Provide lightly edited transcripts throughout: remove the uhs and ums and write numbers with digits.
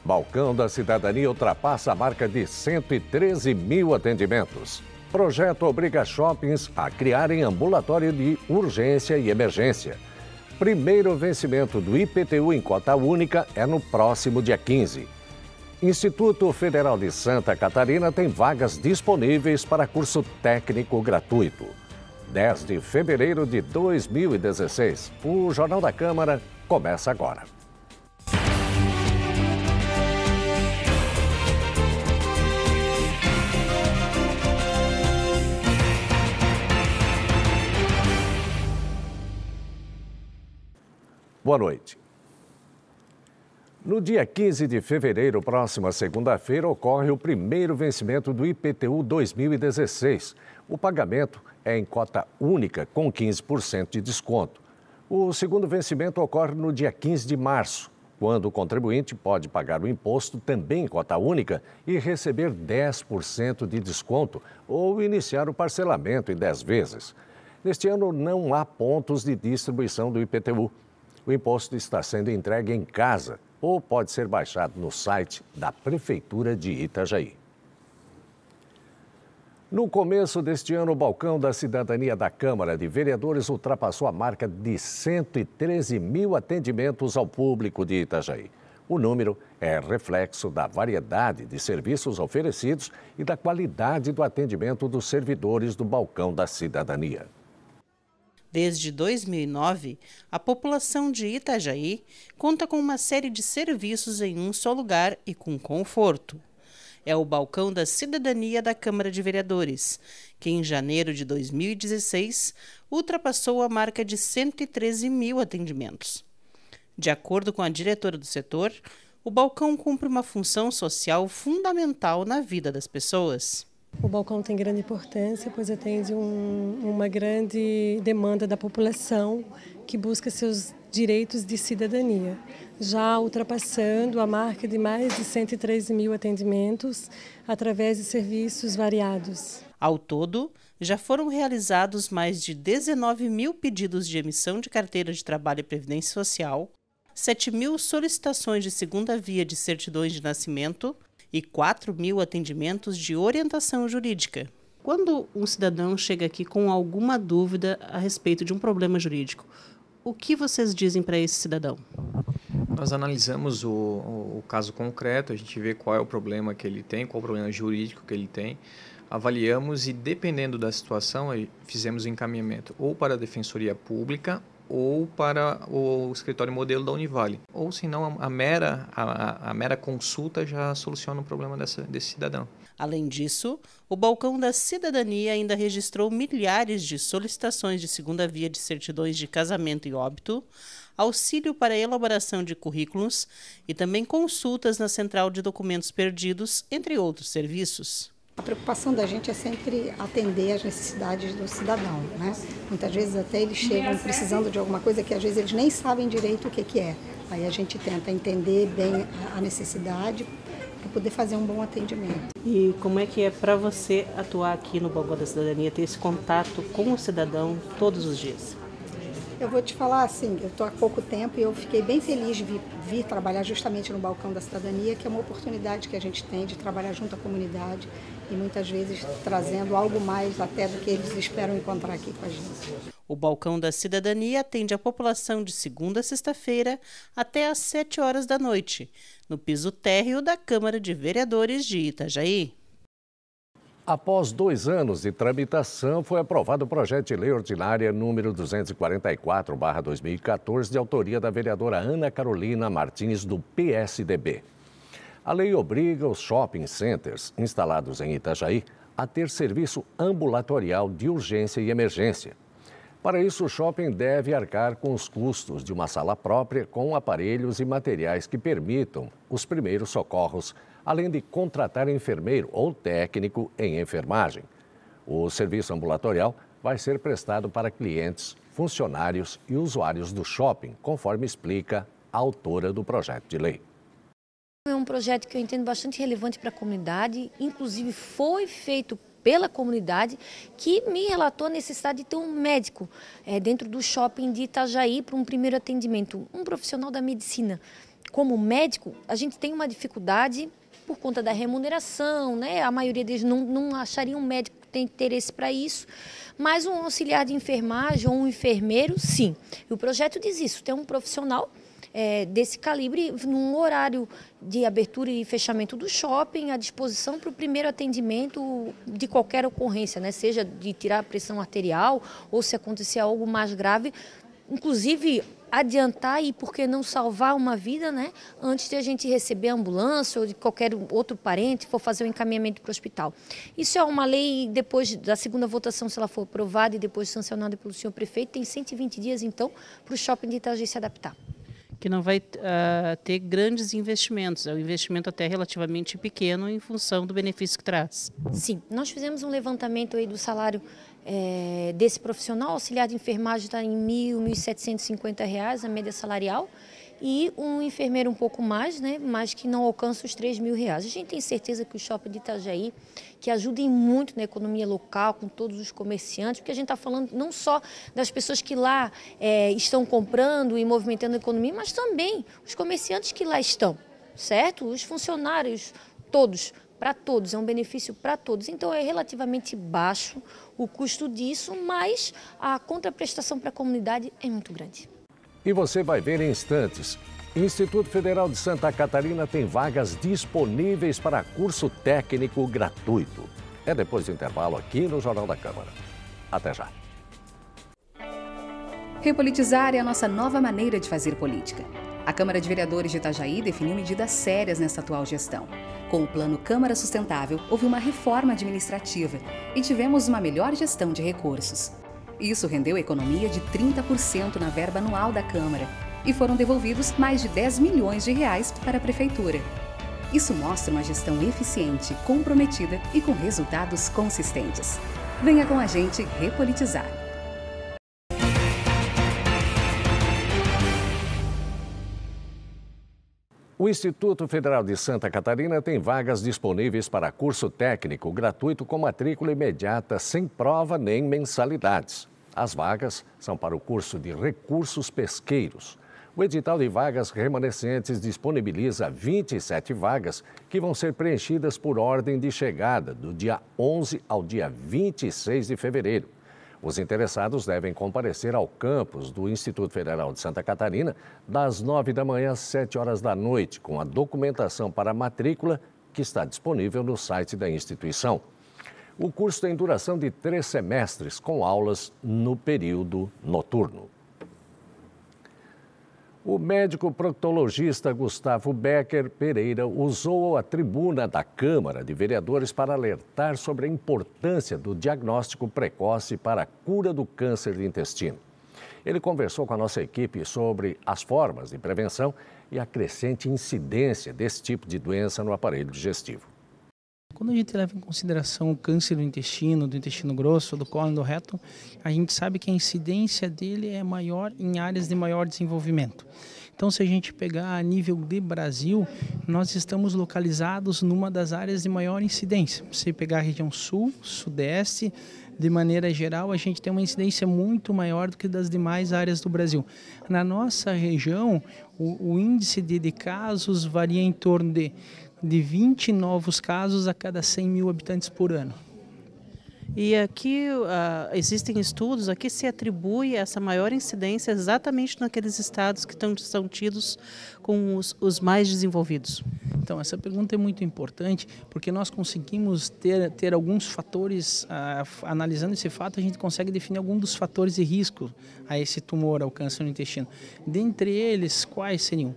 Balcão da Cidadania ultrapassa a marca de 113 mil atendimentos. Projeto obriga shoppings a criarem ambulatório de urgência e emergência. Primeiro vencimento do IPTU em cota única é no próximo dia 15. Instituto Federal de Santa Catarina tem vagas disponíveis para curso técnico gratuito. 10 de fevereiro de 2016. O Jornal da Câmara começa agora. Boa noite. No dia 15 de fevereiro, próxima segunda-feira, ocorre o primeiro vencimento do IPTU 2016. O pagamento é em cota única, com 15% de desconto. O segundo vencimento ocorre no dia 15 de março, quando o contribuinte pode pagar o imposto também em cota única e receber 10% de desconto ou iniciar o parcelamento em 10 vezes. Neste ano, não há pontos de distribuição do IPTU. O imposto está sendo entregue em casa ou pode ser baixado no site da Prefeitura de Itajaí. No começo deste ano, o Balcão da Cidadania da Câmara de Vereadores ultrapassou a marca de 113 mil atendimentos ao público de Itajaí. O número é reflexo da variedade de serviços oferecidos e da qualidade do atendimento dos servidores do Balcão da Cidadania. Desde 2009, a população de Itajaí conta com uma série de serviços em um só lugar e com conforto. É o Balcão da Cidadania da Câmara de Vereadores, que em janeiro de 2016 ultrapassou a marca de 113 mil atendimentos. De acordo com a diretora do setor, o balcão cumpre uma função social fundamental na vida das pessoas. O balcão tem grande importância, pois atende uma grande demanda da população que busca seus direitos de cidadania, já ultrapassando a marca de mais de 113 mil atendimentos através de serviços variados. Ao todo, já foram realizados mais de 19 mil pedidos de emissão de carteira de trabalho e previdência social, 7 mil solicitações de segunda via de certidões de nascimento, e 4 mil atendimentos de orientação jurídica. Quando um cidadão chega aqui com alguma dúvida a respeito de um problema jurídico, o que vocês dizem para esse cidadão? Nós analisamos o caso concreto, a gente vê qual é o problema que ele tem, qual é o problema jurídico que ele tem, avaliamos e, dependendo da situação, fizemos o encaminhamento ou para a Defensoria Pública ou para o escritório modelo da Univale. Ou, se não, a mera consulta já soluciona o problema desse cidadão. Além disso, o Balcão da Cidadania ainda registrou milhares de solicitações de segunda via de certidões de casamento e óbito, auxílio para a elaboração de currículos e também consultas na Central de Documentos Perdidos, entre outros serviços. A preocupação da gente é sempre atender às necessidades do cidadão, né? Muitas vezes até eles chegam precisando de alguma coisa que às vezes eles nem sabem direito o que é. Aí a gente tenta entender bem a necessidade para poder fazer um bom atendimento. E como é que é para você atuar aqui no Balcão da Cidadania, ter esse contato com o cidadão todos os dias? Eu vou te falar assim, eu estou há pouco tempo e eu fiquei bem feliz de vir trabalhar justamente no Balcão da Cidadania, que é uma oportunidade que a gente tem de trabalhar junto à comunidade e muitas vezes trazendo algo mais até do que eles esperam encontrar aqui com a gente. O Balcão da Cidadania atende a população de segunda a sexta-feira até às 7 horas da noite, no piso térreo da Câmara de Vereadores de Itajaí. Após 2 anos de tramitação, foi aprovado o projeto de lei ordinária número 244/2014, de autoria da vereadora Ana Carolina Martins, do PSDB. A lei obriga os shopping centers instalados em Itajaí a ter serviço ambulatorial de urgência e emergência. Para isso, o shopping deve arcar com os custos de uma sala própria com aparelhos e materiais que permitam os primeiros socorros, além de contratar enfermeiro ou técnico em enfermagem. O serviço ambulatorial vai ser prestado para clientes, funcionários e usuários do shopping, conforme explica a autora do projeto de lei. É um projeto que eu entendo bastante relevante para a comunidade, inclusive foi feito pela comunidade, que me relatou a necessidade de ter um médico dentro do shopping de Itajaí para um primeiro atendimento, um profissional da medicina. como médico, a gente tem uma dificuldade por conta da remuneração, né? A maioria deles não acharia um médico que tem interesse para isso, mas um auxiliar de enfermagem ou um enfermeiro, sim. E o projeto diz isso, tem um profissional desse calibre num horário de abertura e fechamento do shopping à disposição para o primeiro atendimento de qualquer ocorrência, né? Seja de tirar a pressão arterial ou se acontecer algo mais grave, inclusive adiantar e por que não salvar uma vida, né? Antes de a gente receber a ambulância ou de qualquer outro parente for fazer o encaminhamento para o hospital. Isso é uma lei, depois da segunda votação, se ela for aprovada e depois sancionada pelo senhor prefeito, tem 120 dias então para o shopping de Itajaí se adaptar. Que não vai ter grandes investimentos, é um investimento até relativamente pequeno em função do benefício que traz. Sim, nós fizemos um levantamento aí do salário desse profissional, auxiliar de enfermagem está em R$ 1.750, a média salarial, e um enfermeiro um pouco mais, né, mas que não alcança os R$ 3.000. A gente tem certeza que o shopping de Itajaí, que ajudem muito na economia local, com todos os comerciantes, porque a gente está falando não só das pessoas que lá estão comprando e movimentando a economia, mas também os comerciantes que lá estão, certo? Os funcionários, todos, para todos, é um benefício para todos. Então é relativamente baixo o custo disso, mas a contraprestação para a comunidade é muito grande. E você vai ver em instantes. Instituto Federal de Santa Catarina tem vagas disponíveis para curso técnico gratuito. É depois do intervalo aqui no Jornal da Câmara. Até já. Repolitizar é a nossa nova maneira de fazer política. A Câmara de Vereadores de Itajaí definiu medidas sérias nessa atual gestão. Com o Plano Câmara Sustentável, houve uma reforma administrativa e tivemos uma melhor gestão de recursos. Isso rendeu economia de 30% na verba anual da Câmara e foram devolvidos mais de R$10 milhões para a Prefeitura. Isso mostra uma gestão eficiente, comprometida e com resultados consistentes. Venha com a gente repolitizar. O Instituto Federal de Santa Catarina tem vagas disponíveis para curso técnico gratuito com matrícula imediata, sem prova nem mensalidades. As vagas são para o curso de Recursos Pesqueiros. O edital de vagas remanescentes disponibiliza 27 vagas que vão ser preenchidas por ordem de chegada, do dia 11 ao dia 26 de fevereiro. Os interessados devem comparecer ao campus do Instituto Federal de Santa Catarina das 9 da manhã às 7 horas da noite, com a documentação para a matrícula que está disponível no site da instituição. O curso tem duração de 3 semestres, com aulas no período noturno. O médico proctologista Gustavo Becker Pereira usou a tribuna da Câmara de Vereadores para alertar sobre a importância do diagnóstico precoce para a cura do câncer de intestino. Ele conversou com a nossa equipe sobre as formas de prevenção e a crescente incidência desse tipo de doença no aparelho digestivo. Quando a gente leva em consideração o câncer do intestino grosso, do cólon, do reto, a gente sabe que a incidência dele é maior em áreas de maior desenvolvimento. Então, se a gente pegar a nível de Brasil, nós estamos localizados numa das áreas de maior incidência. Se pegar a região sul, sudeste, de maneira geral, a gente tem uma incidência muito maior do que das demais áreas do Brasil. Na nossa região, o índice de casos varia em torno de 20 novos casos a cada 100 mil habitantes por ano. E aqui existem estudos, aqui se atribui essa maior incidência exatamente naqueles estados que são tidos com os mais desenvolvidos. Então, essa pergunta é muito importante, porque nós conseguimos ter alguns fatores, analisando esse fato, a gente consegue definir alguns dos fatores de risco a esse tumor, ao câncer no intestino. Dentre eles, quais seriam?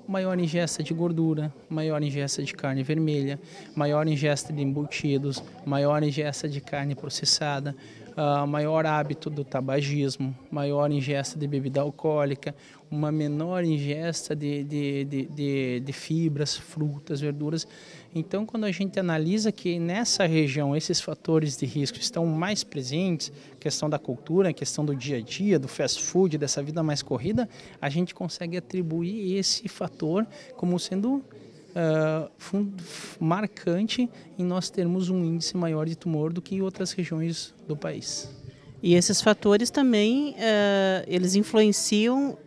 Maior ingesta de gordura, maior ingesta de carne vermelha, maior ingesta de embutidos, maior ingesta de carne processada, maior hábito do tabagismo, maior ingesta de bebida alcoólica, uma menor ingesta de fibras, frutas, verduras. Então, quando a gente analisa que nessa região esses fatores de risco estão mais presentes, questão da cultura, questão do dia a dia, do fast food, dessa vida mais corrida, a gente consegue atribuir esse fator como sendo marcante em nós termos um índice maior de tumor do que em outras regiões do país. E esses fatores também, eles influenciam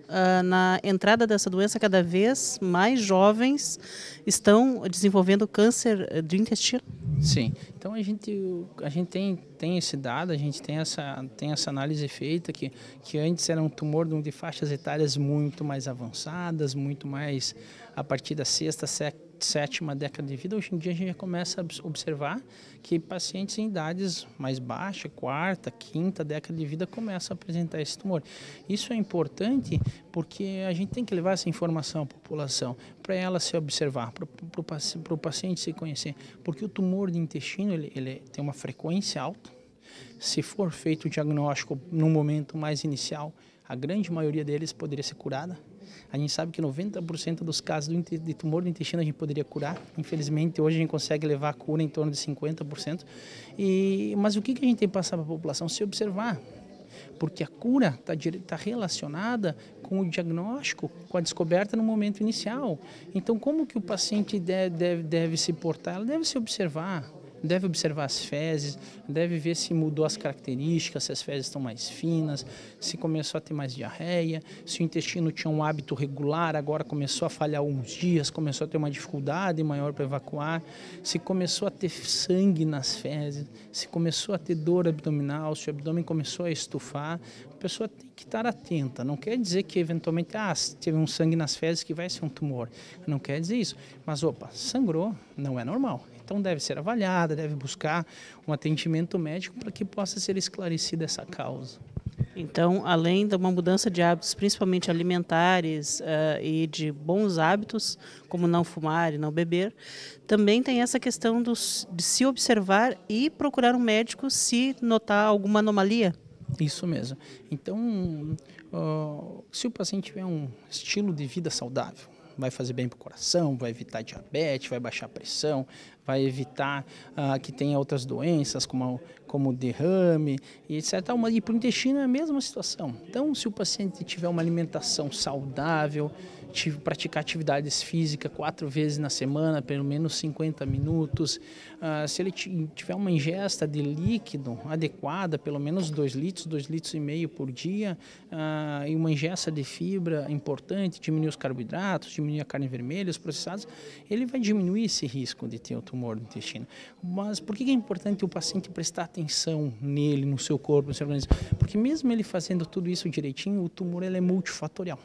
na entrada dessa doença, cada vez mais jovens estão desenvolvendo câncer do intestino? Sim, então a gente tem esse dado, a gente tem essa análise feita que antes era um tumor de faixas etárias muito mais avançadas, muito mais a partir da sexta, sétima década de vida. Hoje em dia a gente já começa a observar que pacientes em idades mais baixas, quarta, quinta década de vida, começam a apresentar esse tumor. Isso é importante porque a gente tem que levar essa informação à população, para ela se observar, para o paciente se conhecer, porque o tumor de intestino ele tem uma frequência alta. Se for feito o diagnóstico no momento mais inicial, a grande maioria deles poderia ser curada. A gente sabe que 90% dos casos de tumor do intestino a gente poderia curar. Infelizmente, hoje a gente consegue levar a cura em torno de 50%. Mas o que a gente tem que passar para a população? Se observar. Porque a cura está relacionada com o diagnóstico, com a descoberta no momento inicial. Então, como que o paciente deve se portar? Ela deve se observar. Deve observar as fezes, deve ver se mudou as características, se as fezes estão mais finas, se começou a ter mais diarreia, se o intestino tinha um hábito regular, agora começou a falhar uns dias, começou a ter uma dificuldade maior para evacuar, se começou a ter sangue nas fezes, se começou a ter dor abdominal, se o abdômen começou a estufar. A pessoa tem que estar atenta. Não quer dizer que eventualmente, se teve um sangue nas fezes que vai ser um tumor. Não quer dizer isso. Mas, sangrou, não é normal. Então deve ser avaliada, deve buscar um atendimento médico para que possa ser esclarecida essa causa. Então, além de uma mudança de hábitos, principalmente alimentares e de bons hábitos, como não fumar e não beber, também tem essa questão de se observar e procurar um médico se notar alguma anomalia? Isso mesmo. Então, se o paciente tiver um estilo de vida saudável, vai fazer bem para o coração, vai evitar diabetes, vai baixar a pressão, vai evitar que tenha outras doenças como derrame, e etc. E para o intestino é a mesma situação. Então, se o paciente tiver uma alimentação saudável, praticar atividades físicas 4 vezes na semana, pelo menos 50 minutos, se ele tiver uma ingesta de líquido adequada, pelo menos 2 litros, 2,5 litros por dia, e uma ingesta de fibra importante, diminuir os carboidratos, diminuir a carne vermelha, os processados, ele vai diminuir esse risco de ter o tumor do intestino. Mas por que é importante o paciente prestar atenção nele, no seu corpo, no seu organismo? Porque mesmo ele fazendo tudo isso direitinho, o tumor ele é multifatorial.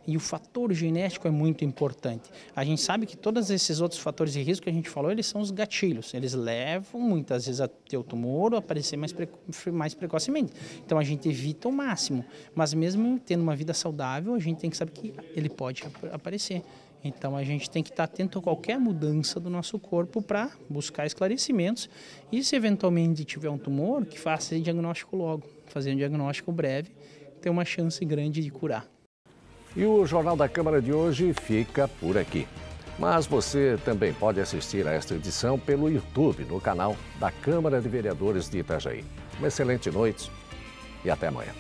E o fator genético é muito importante. A gente sabe que todos esses outros fatores de risco que a gente falou, eles são os gatilhos. Eles levam muitas vezes a ter o tumor ou aparecer mais precocemente. Então a gente evita o máximo. Mas mesmo tendo uma vida saudável, a gente tem que saber que ele pode aparecer. Então a gente tem que estar atento a qualquer mudança do nosso corpo para buscar esclarecimentos. E se eventualmente tiver um tumor, que faça esse diagnóstico logo. Fazer um diagnóstico breve, ter uma chance grande de curar. E o Jornal da Câmara de hoje fica por aqui. Mas você também pode assistir a esta edição pelo YouTube, no canal da Câmara de Vereadores de Itajaí. Uma excelente noite e até amanhã.